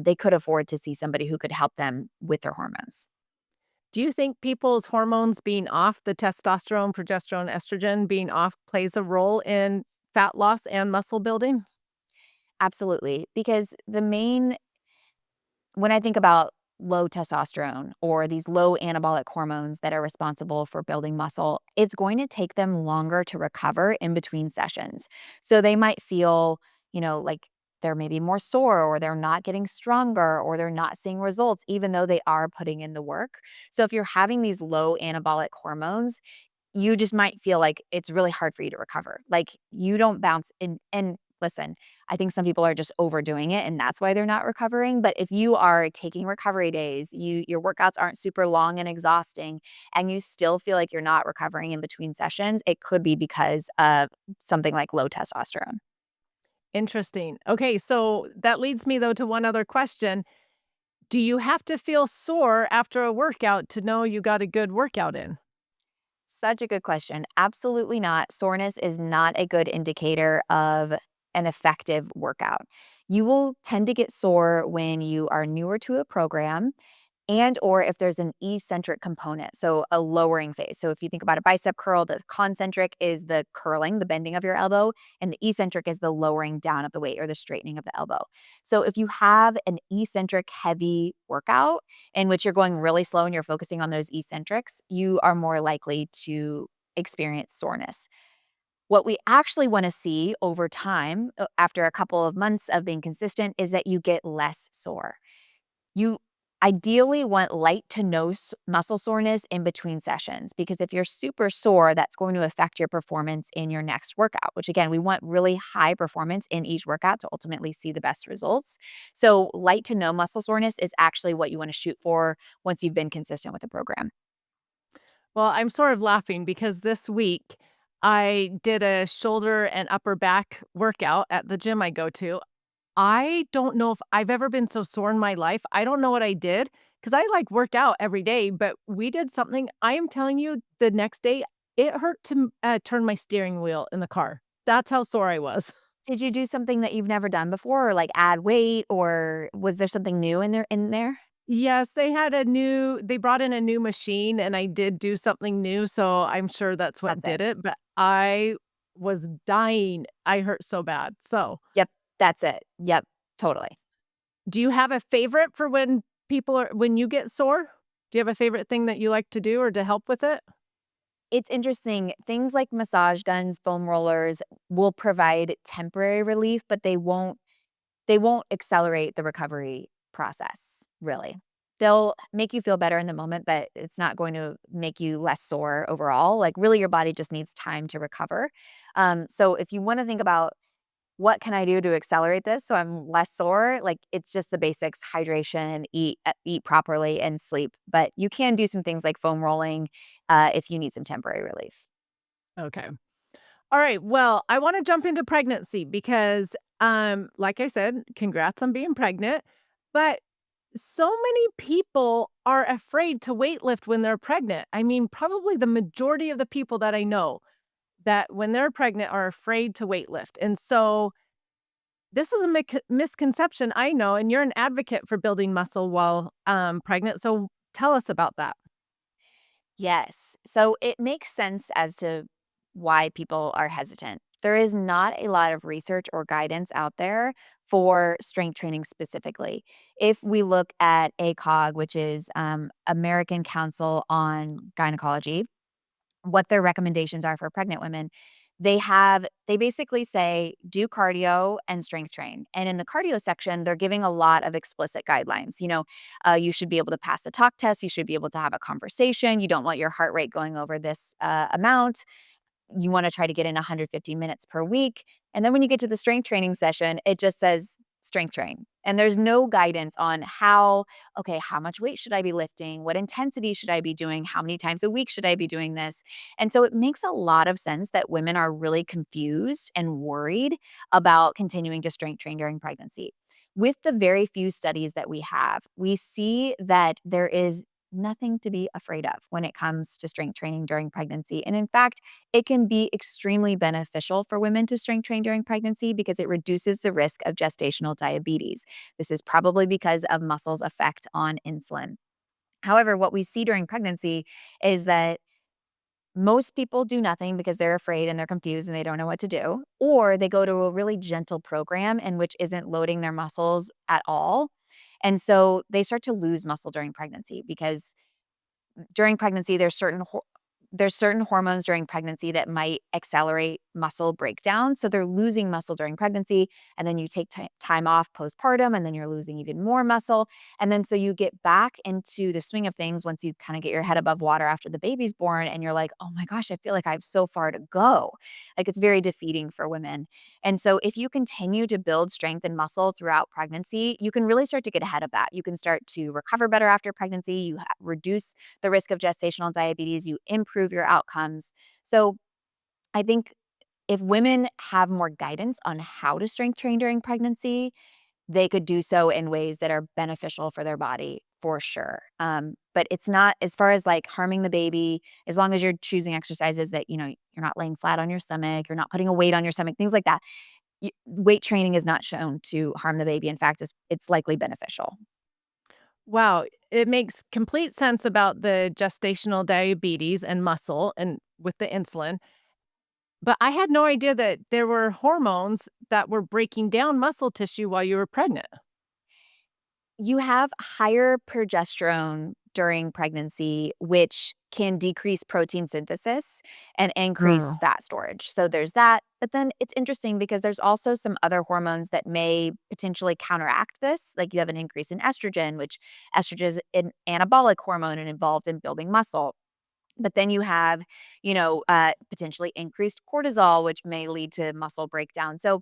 they could afford to see somebody who could help them with their hormones. Do you think people's hormones being off, the testosterone, progesterone, estrogen being off plays a role in fat loss and muscle building? Absolutely. Because when I think about low testosterone or these low anabolic hormones that are responsible for building muscle, it's going to take them longer to recover in between sessions. So they might feel, like they're maybe more sore or they're not getting stronger or they're not seeing results, even though they are putting in the work. So if you're having these low anabolic hormones, you just might feel like it's really hard for you to recover. Like you don't bounce in. And listen, I think some people are just overdoing it and that's why they're not recovering. But if you are taking recovery days, your workouts aren't super long and exhausting, and you still feel like you're not recovering in between sessions, it could be because of something like low testosterone. Interesting. Okay, so that leads me though to one other question. Do you have to feel sore after a workout to know you got a good workout in? Such a good question. Absolutely not. Soreness is not a good indicator of an effective workout. You will tend to get sore when you are newer to a program and or if there's an eccentric component, so a lowering phase. So if you think about a bicep curl, the concentric is the curling, the bending of your elbow, and the eccentric is the lowering down of the weight or the straightening of the elbow. So if you have an eccentric heavy workout in which you're going really slow and you're focusing on those eccentrics, you are more likely to experience soreness. What we actually want to see over time, after a couple of months of being consistent, is that you get less sore. You ideally want light to no muscle soreness in between sessions, because if you're super sore, that's going to affect your performance in your next workout, which again, we want really high performance in each workout to ultimately see the best results. So, light to no muscle soreness is actually what you want to shoot for once you've been consistent with the program. Well, I'm sort of laughing because this week I did a shoulder and upper back workout at the gym I go to. I don't know if I've ever been so sore in my life. I don't know what I did because I like work out every day, but we did something. I am telling you, the next day it hurt to turn my steering wheel in the car. That's how sore I was. Did you do something that you've never done before, or like add weight, or was there something new in there? Yes, they brought in a new machine and I did do something new, so I'm sure that's what That's it. did it, but I was dying. I hurt so bad. So, Yep, that's it. Yep, totally. do you have a favorite for when you get sore? Do you have a favorite thing that you like to do or to help with it? It's interesting. Things like massage guns, foam rollers will provide temporary relief, but they won't accelerate the recovery process, really. They'll make you feel better in the moment, but it's not going to make you less sore overall. Like, really, your body just needs time to recover. So if you wanna think about what can I do to accelerate this so I'm less sore, like, it's just the basics: hydration, eat properly, and sleep. But you can do some things like foam rolling, if you need some temporary relief. Okay. All right. Well, I want to jump into pregnancy because, like I said, congrats on being pregnant. But so many people are afraid to weightlift when they're pregnant. I mean, probably the majority of the people that I know that when they're pregnant are afraid to weightlift. And so this is a misconception I know, and you're an advocate for building muscle while pregnant. So tell us about that. Yes. So it makes sense as to why people are hesitant. There is not a lot of research or guidance out there for strength training specifically. If we look at ACOG, which is American Council on Gynecology, what their recommendations are for pregnant women, they basically say do cardio and strength train. And in the cardio section, they're giving a lot of explicit guidelines. You should be able to pass the talk test. You should be able to have a conversation. You don't want your heart rate going over this amount. You wanna try to get in 150 minutes per week, and then when you get to the strength training session, it just says strength train, and there's no guidance on okay, how much weight should I be lifting? What intensity should I be doing? How many times a week should I be doing this? And so it makes a lot of sense that women are really confused and worried about continuing to strength train during pregnancy. With the very few studies that we have, we see that there is nothing to be afraid of when it comes to strength training during pregnancy, and in fact, it can be extremely beneficial for women to strength train during pregnancy because it reduces the risk of gestational diabetes. This is probably because of muscle's effect on insulin. However, what we see during pregnancy is that most people do nothing because they're afraid and they're confused and they don't know what to do, or they go to a really gentle program in which isn't loading their muscles at all. And so they start to lose muscle during pregnancy because during pregnancy, there's certain hormones during pregnancy that might accelerate muscle breakdown. So they're losing muscle during pregnancy, and then you take time off postpartum, and then you're losing even more muscle. And then so you get back into the swing of things once you kind of get your head above water after the baby's born, and you're like, oh my gosh, I feel like I have so far to go. Like, it's very defeating for women. And so if you continue to build strength and muscle throughout pregnancy, you can really start to get ahead of that. You can start to recover better after pregnancy. You reduce the risk of gestational diabetes, you improve your outcomes. So I think if women have more guidance on how to strength train during pregnancy, they could do so in ways that are beneficial for their body for sure. But it's not as far as like harming the baby, as long as you're choosing exercises that, you're not laying flat on your stomach, you're not putting a weight on your stomach, things like that. Weight training is not shown to harm the baby. In fact, it's likely beneficial. Wow, it makes complete sense about the gestational diabetes and muscle and with the insulin. But I had no idea that there were hormones that were breaking down muscle tissue while you were pregnant. You have higher progesterone during pregnancy, which can decrease protein synthesis and increase Mm. fat storage. So there's that. But then it's interesting because there's also some other hormones that may potentially counteract this. Like you have an increase in estrogen, which estrogen is an anabolic hormone and involved in building muscle. But then you have, potentially increased cortisol, which may lead to muscle breakdown. So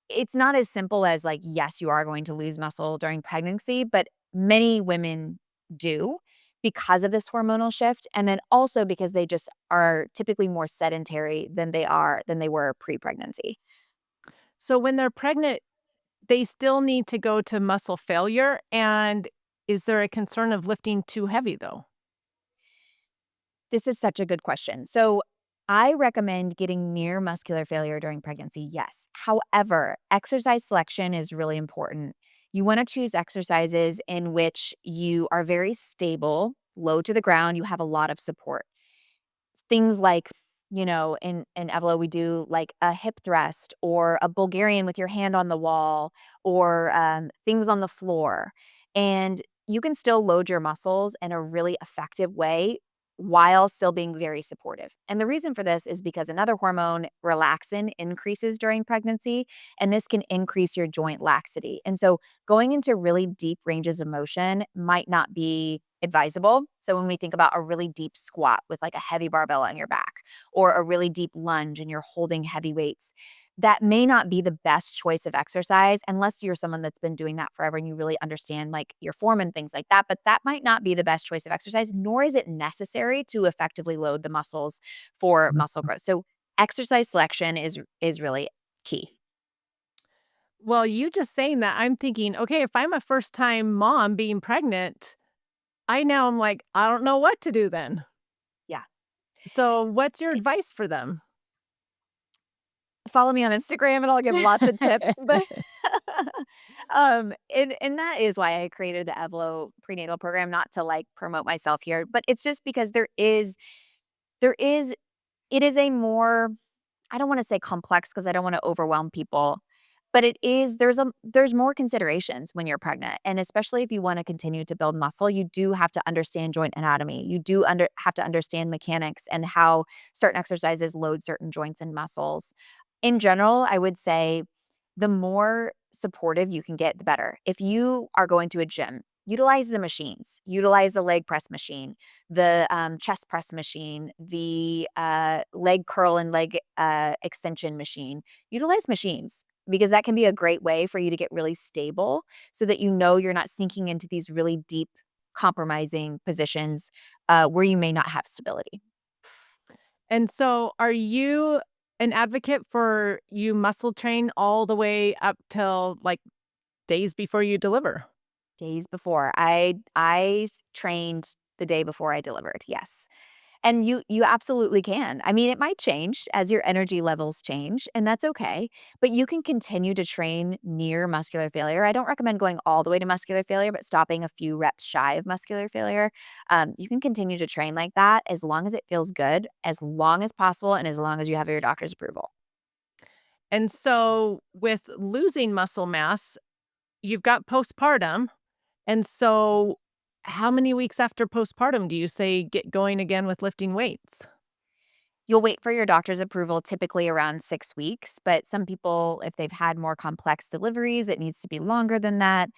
it's not as simple as like, yes, you are going to lose muscle during pregnancy, but many women do because of this hormonal shift. And then also because they just are typically more sedentary than they were pre-pregnancy. So when they're pregnant, they still need to go to muscle failure. And is there a concern of lifting too heavy though? This is such a good question. So I recommend getting near muscular failure during pregnancy, yes. However, exercise selection is really important. You want to choose exercises in which you are very stable, low to the ground, you have a lot of support. Things like, in EVLO, we do like a hip thrust or a Bulgarian with your hand on the wall or things on the floor. And you can still load your muscles in a really effective way while still being very supportive. And the reason for this is because another hormone, relaxin, increases during pregnancy, and this can increase your joint laxity. And so going into really deep ranges of motion might not be advisable. So when we think about a really deep squat with like a heavy barbell on your back, or a really deep lunge and you're holding heavy weights, that may not be the best choice of exercise unless you're someone that's been doing that forever and you really understand like your form and things like that. But that might not be the best choice of exercise, nor is it necessary to effectively load the muscles for muscle growth. So exercise selection is really key. Well, you just saying that, I'm thinking, okay, if I'm a first time mom being pregnant, I now am like, I don't know what to do then. Yeah. So, what's your advice for them? Follow me on Instagram and I'll give lots of tips. But and that is why I created the EVLO prenatal program, not to like promote myself here, but it's just because there is it is a more, I don't wanna say complex because I don't wanna overwhelm people, but it is there's more considerations when you're pregnant, and especially if you wanna continue to build muscle, you do have to understand joint anatomy. You do have to understand mechanics and how certain exercises load certain joints and muscles. In general, I would say the more supportive you can get, the better. If you are going to a gym, utilize the machines, utilize the leg press machine, the chest press machine, the leg curl and leg extension machine. Utilize machines because that can be a great way for you to get really stable so that you know you're not sinking into these really deep, compromising positions where you may not have stability. And so, are you an advocate for you muscle train all the way up till like days before you deliver? Days before I trained the day before I delivered. Yes. And you absolutely can. I mean, it might change as your energy levels change, and that's okay, but you can continue to train near muscular failure. I don't recommend going all the way to muscular failure, but stopping a few reps shy of muscular failure. You can continue to train like that as long as it feels good, as long as possible, and as long as you have your doctor's approval. And so, with losing muscle mass, you've got postpartum. And so, how many weeks after postpartum do you say get going again with lifting weights? You'll wait for your doctor's approval typically around 6 weeks, but some people, if they've had more complex deliveries, it needs to be longer than that.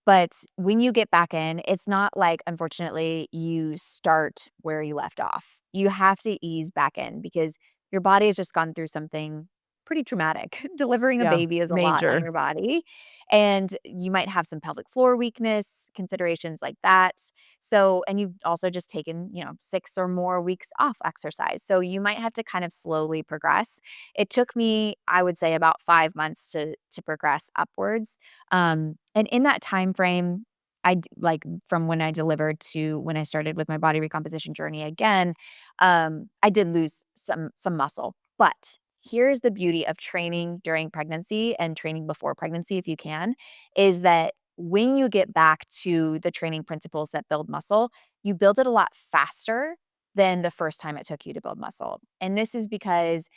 But when you get back in, it's not like, unfortunately, you start where you left off. You have to ease back in because your body has just gone through something pretty traumatic. Delivering a Yeah, baby is a lot on major. your body, and you might have some pelvic floor weakness, considerations like that. So, and you've also just taken, 6 or more weeks off exercise. So you might have to kind of slowly progress. It took me, I would say, about 5 months to progress upwards. And in that time frame, like from when I delivered to when I started with my body recomposition journey again, I did lose some muscle. But here's the beauty of training during pregnancy and training before pregnancy, if you can, is that when you get back to the training principles that build muscle, you build it a lot faster than the first time it took you to build muscle. And this is because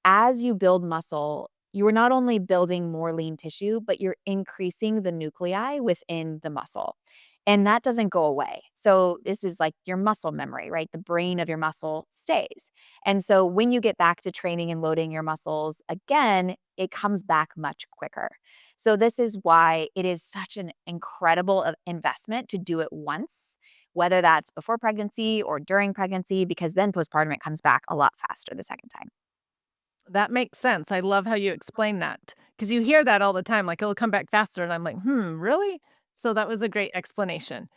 as you build muscle, you are not only building more lean tissue, but you're increasing the nuclei within the muscle. And that doesn't go away. So, this is like your muscle memory, right? The brain of your muscle stays. And so, when you get back to training and loading your muscles again, it comes back much quicker. So, this is why it is such an incredible investment to do it once, whether that's before pregnancy or during pregnancy, because then postpartum, it comes back a lot faster the second time. That makes sense. I love how you explain that because you hear that all the time, like, it'll come back faster. And I'm like, really? So that was a great explanation.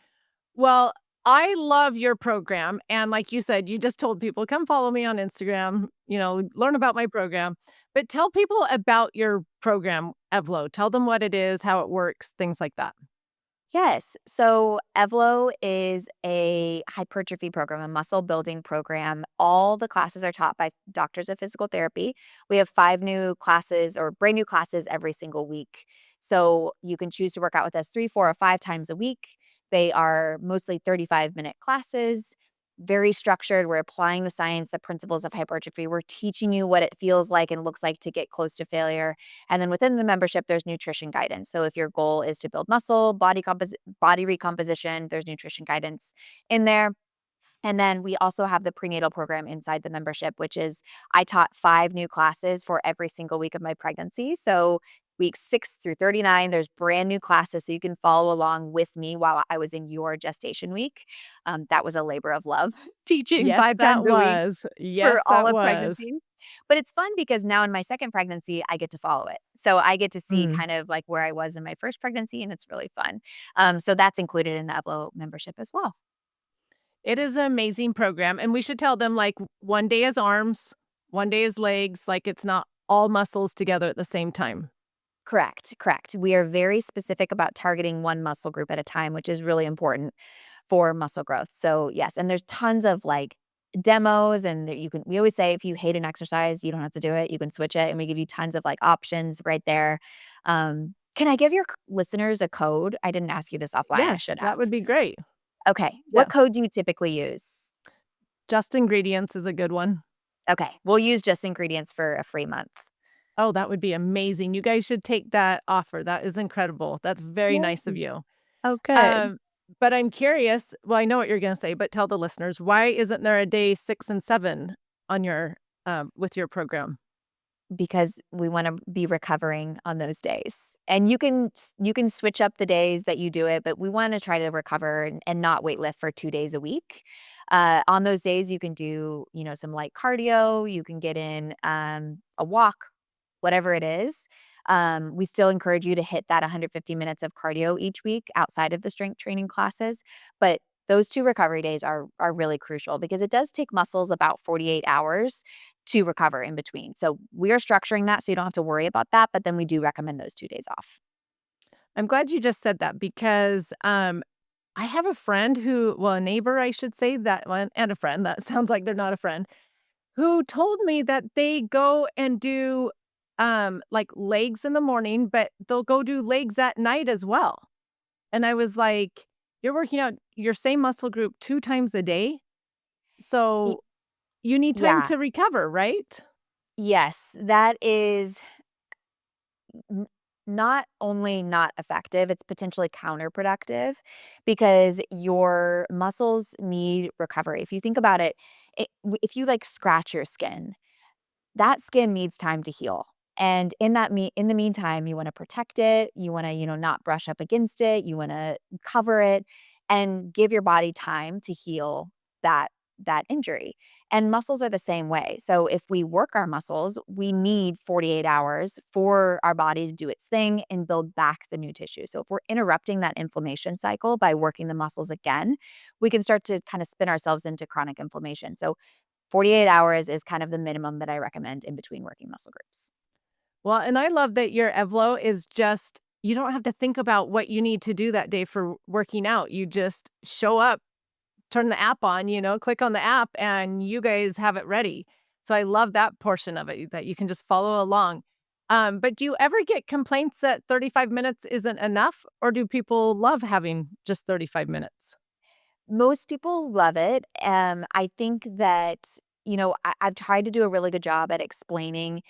Well, I love your program. And like you said, you just told people, come follow me on Instagram, learn about my program. But tell people about your program, EVLO. Tell them what it is, how it works, things like that. Yes. So EVLO is a hypertrophy program, a muscle building program. All the classes are taught by doctors of physical therapy. We have 5 new classes or brand new classes every single week. So you can choose to work out with us 3, 4, or 5 times a week. They are mostly 35-minute classes, very structured. We're applying the science, the principles of hypertrophy. We're teaching you what it feels like and looks like to get close to failure. And then within the membership, there's nutrition guidance. So if your goal is to build muscle, body recomposition, there's nutrition guidance in there. And then we also have the prenatal program inside the membership, which is I taught 5 new classes for every single week of my pregnancy. So weeks 6 through 39, there's brand new classes so you can follow along with me while I was in your gestation week. That was a labor of love, teaching Yes, 5 times that a week was. for Yes, all that of was. pregnancy. But it's fun because now in my 2nd pregnancy, I get to follow it. So I get to see Mm. kind of like where I was in my 1st pregnancy, and it's really fun. So that's included in the EVLO membership as well. It is an amazing program, and we should tell them, like, one day is arms, one day is legs, like, it's not all muscles together at the same time. Correct, correct. We are very specific about targeting one muscle group at a time, which is really important for muscle growth. So, yes, and there's tons of, like, demos and that you can we always say if you hate an exercise, you don't have to do it, you can switch it, and we give you tons of, like, options right there. Can I give your listeners a code? I didn't ask you this offline, I Yes, should that have. would be great. Okay, Yeah. what code do you typically use? Just Ingredients is a good one. Okay, we'll use Just Ingredients for a free month. Oh, that would be amazing. You guys should take that offer. That is incredible. That's very nice of Yay. you. Oh, good. Um, but I'm curious, well, I know what you're gonna say, but tell the listeners, why isn't there a day 6 and 7 on your, with your program? Because we wanna be recovering on those days. And you can switch up the days that you do it, but we wanna try to recover and not weight lift for 2 days a week. On those days, you can do, some light cardio, you can get in, a walk, whatever it is. We still encourage you to hit that 150 minutes of cardio each week outside of the strength training classes, but those 2 recovery days are really crucial because it does take muscles about 48 hours to recover in between. So we are structuring that so you don't have to worry about that, but then we do recommend those 2 days off. I'm glad you just said that because, I have a friend who well, a neighbor, I should say, that one and a friend, that sounds like they're not a friend, who told me that they go and do, like, legs in the morning, but they'll go do legs at night as well. And I was like, "You're working out your same muscle group 2 times a day, Y so you need time yeah. to recover, right?" Yes, that is n not only not effective, it's potentially counterproductive because your muscles need recovery. If you think about it, if you, like, scratch your skin, that skin needs time to heal. And in the meantime, you wanna protect it, you wanna, not brush up against it, you wanna cover it and give your body time to heal that that injury. And muscles are the same way. So if we work our muscles, we need 48 hours for our body to do its thing and build back the new tissue. So if we're interrupting that inflammation cycle by working the muscles again, we can start to kind of spin ourselves into chronic inflammation. So 48 hours is kind of the minimum that I recommend in between working muscle groups. Well, and I love that your EVLO is just you don't have to think about what you need to do that day for working out. You just show up, turn the app on, click on the app, and you guys have it ready. So I love that portion of it that you can just follow along. But do you ever get complaints that 35 minutes isn't enough, or do people love having just 35 minutes? Most people love it. I think that, I've tried to do a really good job at explaining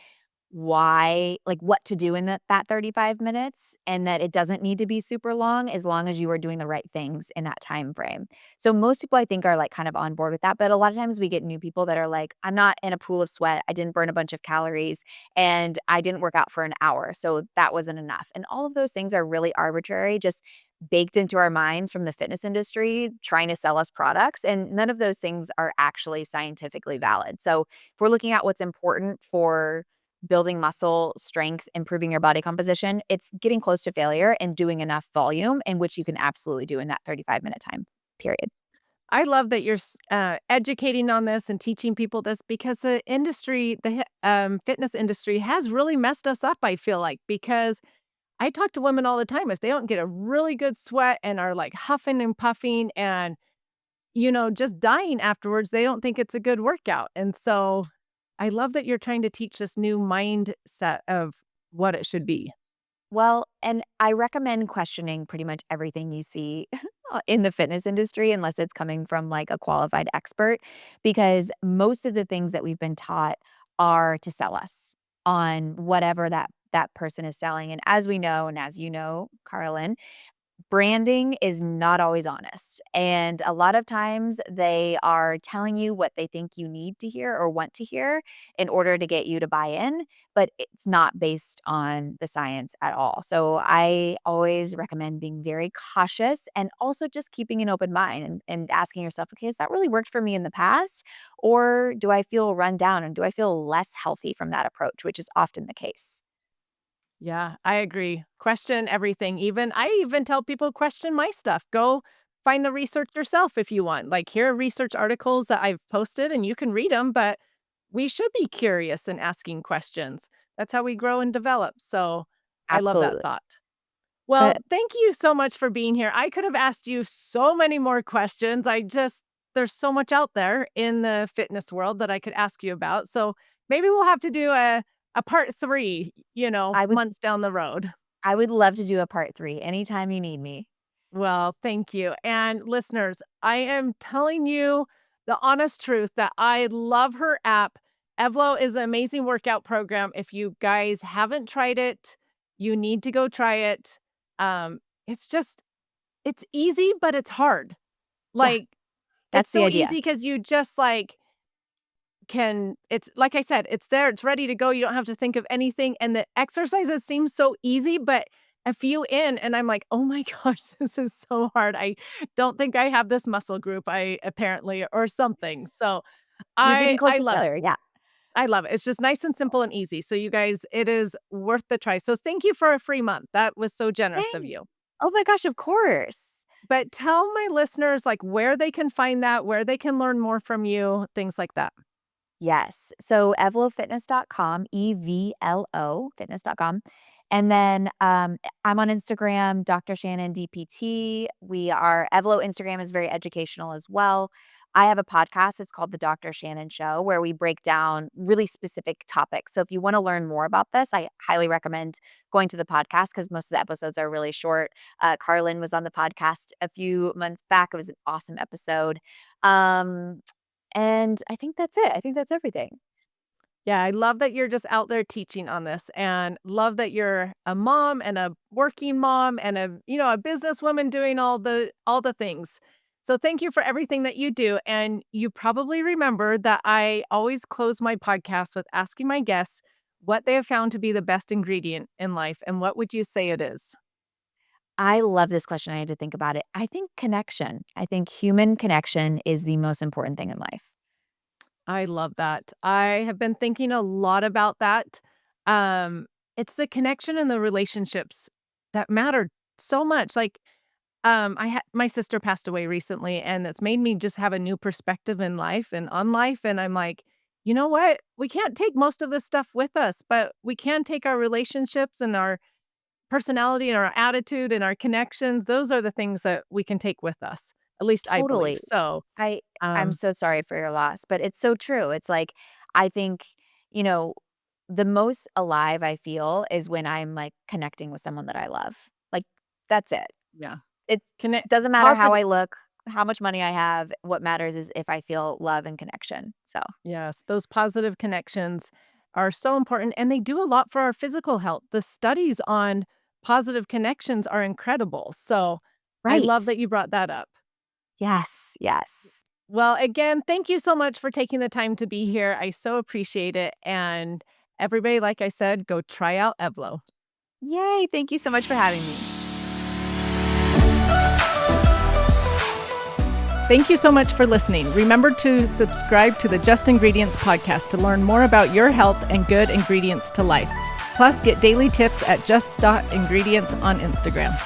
why like, what to do in that 35 minutes, and that it doesn't need to be super long as you are doing the right things in that time frame. So most people I think are, like, kind of on board with that, but a lot of times we get new people that are like, "I'm not in a pool of sweat, I didn't burn a bunch of calories, and I didn't work out for an hour, so that wasn't enough." And all of those things are really arbitrary, just baked into our minds from the fitness industry trying to sell us products, and none of those things are actually scientifically valid. So if we're looking at what's important for building muscle strength, improving your body composition, it's getting close to failure and doing enough volume in which you can absolutely do in that 35-minute time period. I love that you're educating on this and teaching people this because the industry, fitness industry, has really messed us up. I feel like because I talk to women all the time if they don't get a really good sweat and are like huffing and puffing and just dying afterwards, they don't think it's a good workout. And so I love that you're trying to teach this new mindset of what it should be. Well, and I recommend questioning pretty much everything you see in the fitness industry unless it's coming from like a qualified expert, because most of the things that we've been taught are to sell us on whatever that person is selling. And as we know, and as you know, Carlin, branding is not always honest. And a lot of times they are telling you what they think you need to hear or want to hear in order to get you to buy in, but it's not based on the science at all. So I always recommend being very cautious and also just keeping an open mind and asking yourself, okay, has that really worked for me in the past? Or do I feel run down and do I feel less healthy from that approach, which is often the case? Yeah, I agree. Question everything. I even tell people question my stuff. Go find the research yourself if you want. Like here are research articles that I've posted and you can read them, but we should be curious and asking questions. That's how we grow and develop. So I love that Absolutely. thought. Well, But thank you so much for being here. I could have asked you so many more questions. There's so much out there in the fitness world that I could ask you about. So maybe we'll have to do a part three, I would months down the road. I would love to do a part 3 anytime you need me. Well, thank you. And listeners, I am telling you the honest truth that I love her app. EVLO is an amazing workout program. If you guys haven't tried it, you need to go try it. Um, it's just it's easy, but it's hard. Yeah, Like, it's that's the so idea. easy because you just, like, it's like I said, it's there, it's ready to go, you don't have to think of anything, and the exercises seem so easy, but a few in, and I'm like, "Oh my gosh, this is so hard. I don't think I have this muscle group, I apparently or something." So, You're getting I closer love it. together, yeah. I love it. It's just nice and simple and easy. So you guys, it is worth the try. So thank you for a free month. That was so generous of Thanks. you. Oh my gosh, of course. But tell my listeners, like, where they can find that, where they can learn more from you, things like that. Yes. So evlofitness.com, EVLO fitness.com. And then I'm on Instagram, Dr. Shannon DPT. Evlo Instagram is very educational as well. I have a podcast. It's called The Dr. Shannon Show, where we break down really specific topics. So if you want to learn more about this, I highly recommend going to the podcast because most of the episodes are really short. Carlin was on the podcast a few months back. It was an awesome episode. Um, and I think that's it. I think that's everything. Yeah, I love that you're just out there teaching on this and love that you're a mom and a working mom and a businesswoman doing all the things. So thank you for everything that you do. And you probably remember that I always close my podcast with asking my guests what they have found to be the best ingredient in life. And what would you say it is? I love this question. I had to think about it. I think connection. I think human connection is the most important thing in life. I love that. I have been thinking a lot about that. It's the connection and the relationships that matter so much. Like, I had my sister passed away recently, and it's made me just have a new perspective in life and on life. And I'm like, you know what? We can't take most of this stuff with us, but we can take our relationships and our personality and our attitude and our connections. Those are the things that we can take with us. At least I believe. Totally. So, I I'm um, so sorry for your loss, but it's so true. It's like I think, you know, the most alive I feel is when I'm like connecting with someone that I love. Like that's it. yeah, It connect doesn't matter how positive. I look, how much money I have. What matters is if I feel love and connection. So, Yes, those positive connections are so important and they do a lot for our physical health. The studies on positive connections are incredible. So I love right. that you brought that up. Yes, yes. Well, again, thank you so much for taking the time to be here. I so appreciate it. And everybody, like I said, go try out Evlo. Yay, thank you so much for having me. Thank you so much for listening. Remember to subscribe to the Just Ingredients podcast to learn more about your health and good ingredients to life. Plus, get daily tips at just.ingredients on Instagram.